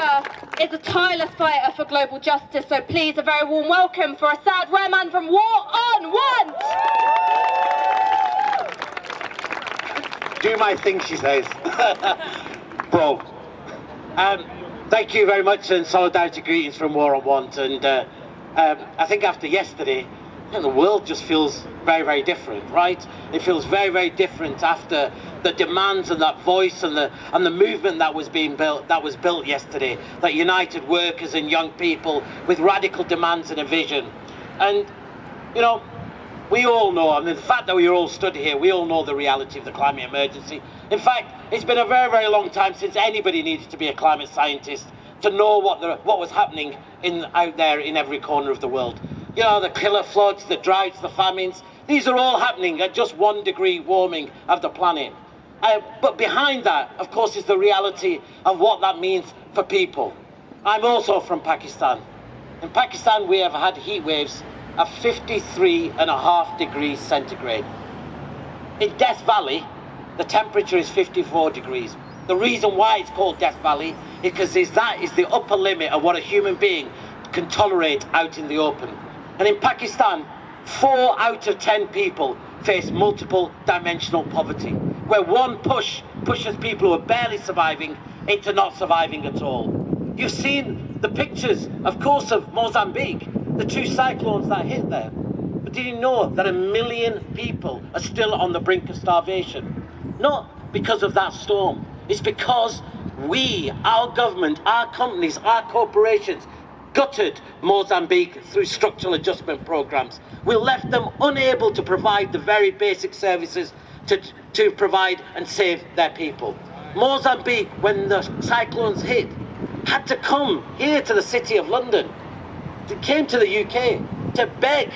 leader is a tireless fighter for global justice, so please, a very warm welcome for Asad Rehman from War on Want! Do my thing, she says. Bro. Thank you very much, and solidarity greetings from War on Want. And I think after yesterday, the world just feels very, very different, right? It feels very, very different after the demands and that voice and the movement that was built yesterday, that united workers and young people with radical demands and a vision. And you know, we all know, I mean, the fact that we all stood here, we all know the reality of the climate emergency. In fact, it's been a very, very long time since anybody needed to be a climate scientist to know what was happening out there in every corner of the world. You know, the killer floods, the droughts, the famines, these are all happening at just 1 degree warming of the planet. But behind that, of course, is the reality of what that means for people. I'm also from Pakistan. In Pakistan, we have had heat waves of 53.5 degrees centigrade. In Death Valley, the temperature is 54 degrees. The reason why it's called Death Valley is because that is the upper limit of what a human being can tolerate out in the open. And in Pakistan, 4 out of 10 people face multiple dimensional poverty, where one pushes people who are barely surviving into not surviving at all. You've seen the pictures, of course, of Mozambique, the 2 cyclones that hit there. But did you know that 1 million people are still on the brink of starvation? Not because of that storm. It's because we, our government, our companies, our corporations, gutted Mozambique through structural adjustment programs. We left them unable to provide the very basic services to provide and save their people. Mozambique, when the cyclones hit, had to come here to the City of London. They came to the UK to beg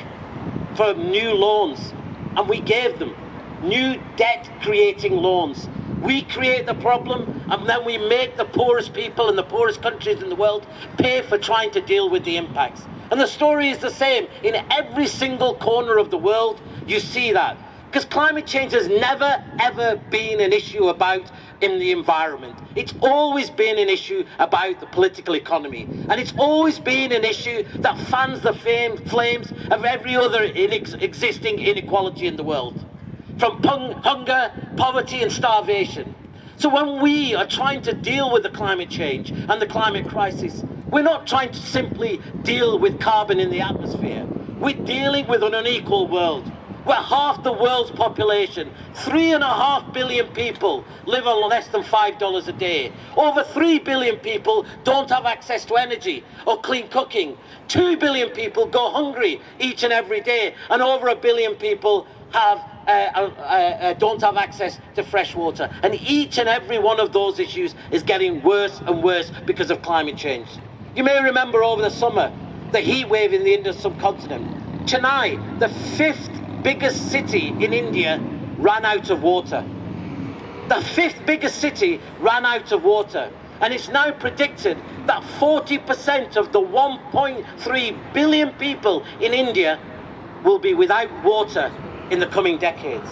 for new loans, and we gave them new debt-creating loans. We create the problem, and then we make the poorest people in the poorest countries in the world pay for trying to deal with the impacts. And the story is the same. In every single corner of the world, you see that. Because climate change has never, ever been an issue about in the environment. It's always been an issue about the political economy. And it's always been an issue that fans the flames of every other existing inequality in the world. From hunger, poverty and starvation. So when we are trying to deal with the climate change and the climate crisis, we're not trying to simply deal with carbon in the atmosphere. We're dealing with an unequal world, where half the world's population, 3.5 billion people, live on less than $5 a day. Over 3 billion people don't have access to energy or clean cooking. 2 billion people go hungry each and every day, and over 1 billion people don't have access to fresh water. And each and every one of those issues is getting worse and worse because of climate change. You may remember over the summer, the heat wave in the Indian subcontinent. Chennai, the 5th biggest city in India, ran out of water. The 5th biggest city ran out of water. And it's now predicted that 40% of the 1.3 billion people in India will be without water in the coming decades.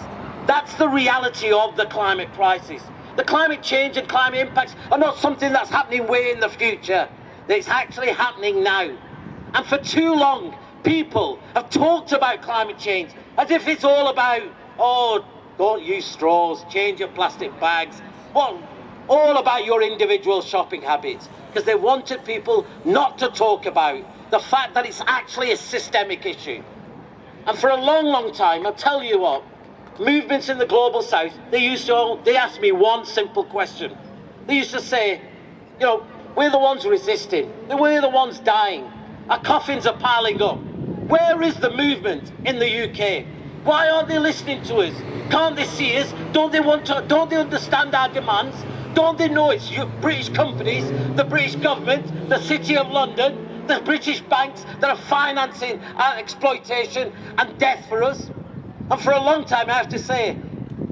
That's the reality of the climate crisis. The climate change and climate impacts are not something that's happening way in the future. It's actually happening now. And for too long, people have talked about climate change as if it's all about, oh, don't use straws, change your plastic bags. Well, all about your individual shopping habits. Because they wanted people not to talk about the fact that it's actually a systemic issue. And for a long, long time, I'll tell you what, movements in the global south, they asked me one simple question. They used to say, you know, we're the ones resisting, we're the ones dying, our coffins are piling up. Where is the movement in the UK? Why aren't they listening to us? Can't they see us? Don't they understand our demands? Don't they know it's British companies, the British government, the City of London, the British banks that are financing our exploitation and death for us? And for a long time, I have to say,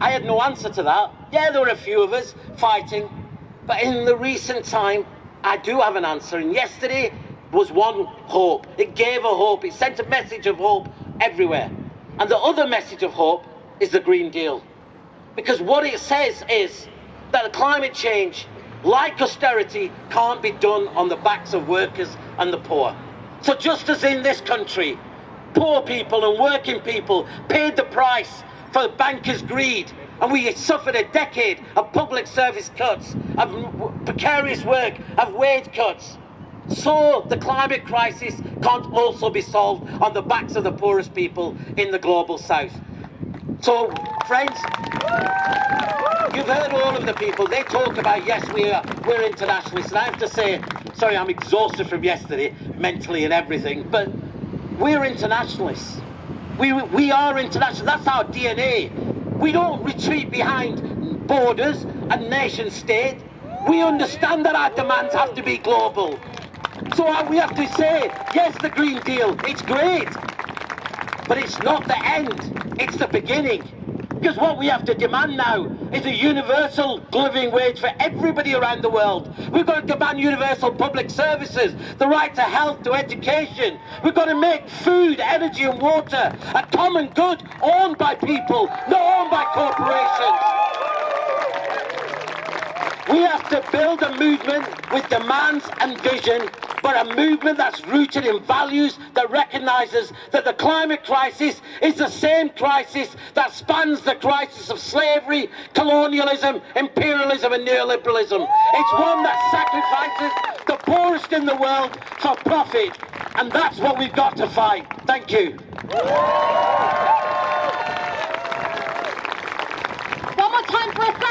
I had no answer to that. Yeah, there were a few of us fighting, but in the recent time, I do have an answer. And yesterday was one hope. It gave a hope. It sent a message of hope everywhere. And the other message of hope is the Green Deal. Because what it says is that climate change like austerity, can't be done on the backs of workers and the poor. So just as in this country, poor people and working people paid the price for the bankers' greed, and we suffered a decade of public service cuts, of precarious work, of wage cuts, so the climate crisis can't also be solved on the backs of the poorest people in the global south. So, friends, you've heard all of the people. They talk about, yes, we're internationalists. And I have to say, sorry, I'm exhausted from yesterday, mentally and everything, but we're internationalists. We are international. That's our DNA. We don't retreat behind borders and nation state. We understand that our demands have to be global. So we have to say, yes, the Green Deal, it's great, but it's not the end, it's the beginning. Because what we have to demand now is a universal living wage for everybody around the world. We've got to demand universal public services, the right to health, to education. We've got to make food, energy and water a common good owned by people, not owned by corporations. We have to build a movement with demands and vision, but a movement that's rooted in values that recognises that the climate crisis is the same crisis that spans the crisis of slavery, colonialism, imperialism and neoliberalism. It's one that sacrifices the poorest in the world for profit, and that's what we've got to fight. Thank you. One more time for Asad.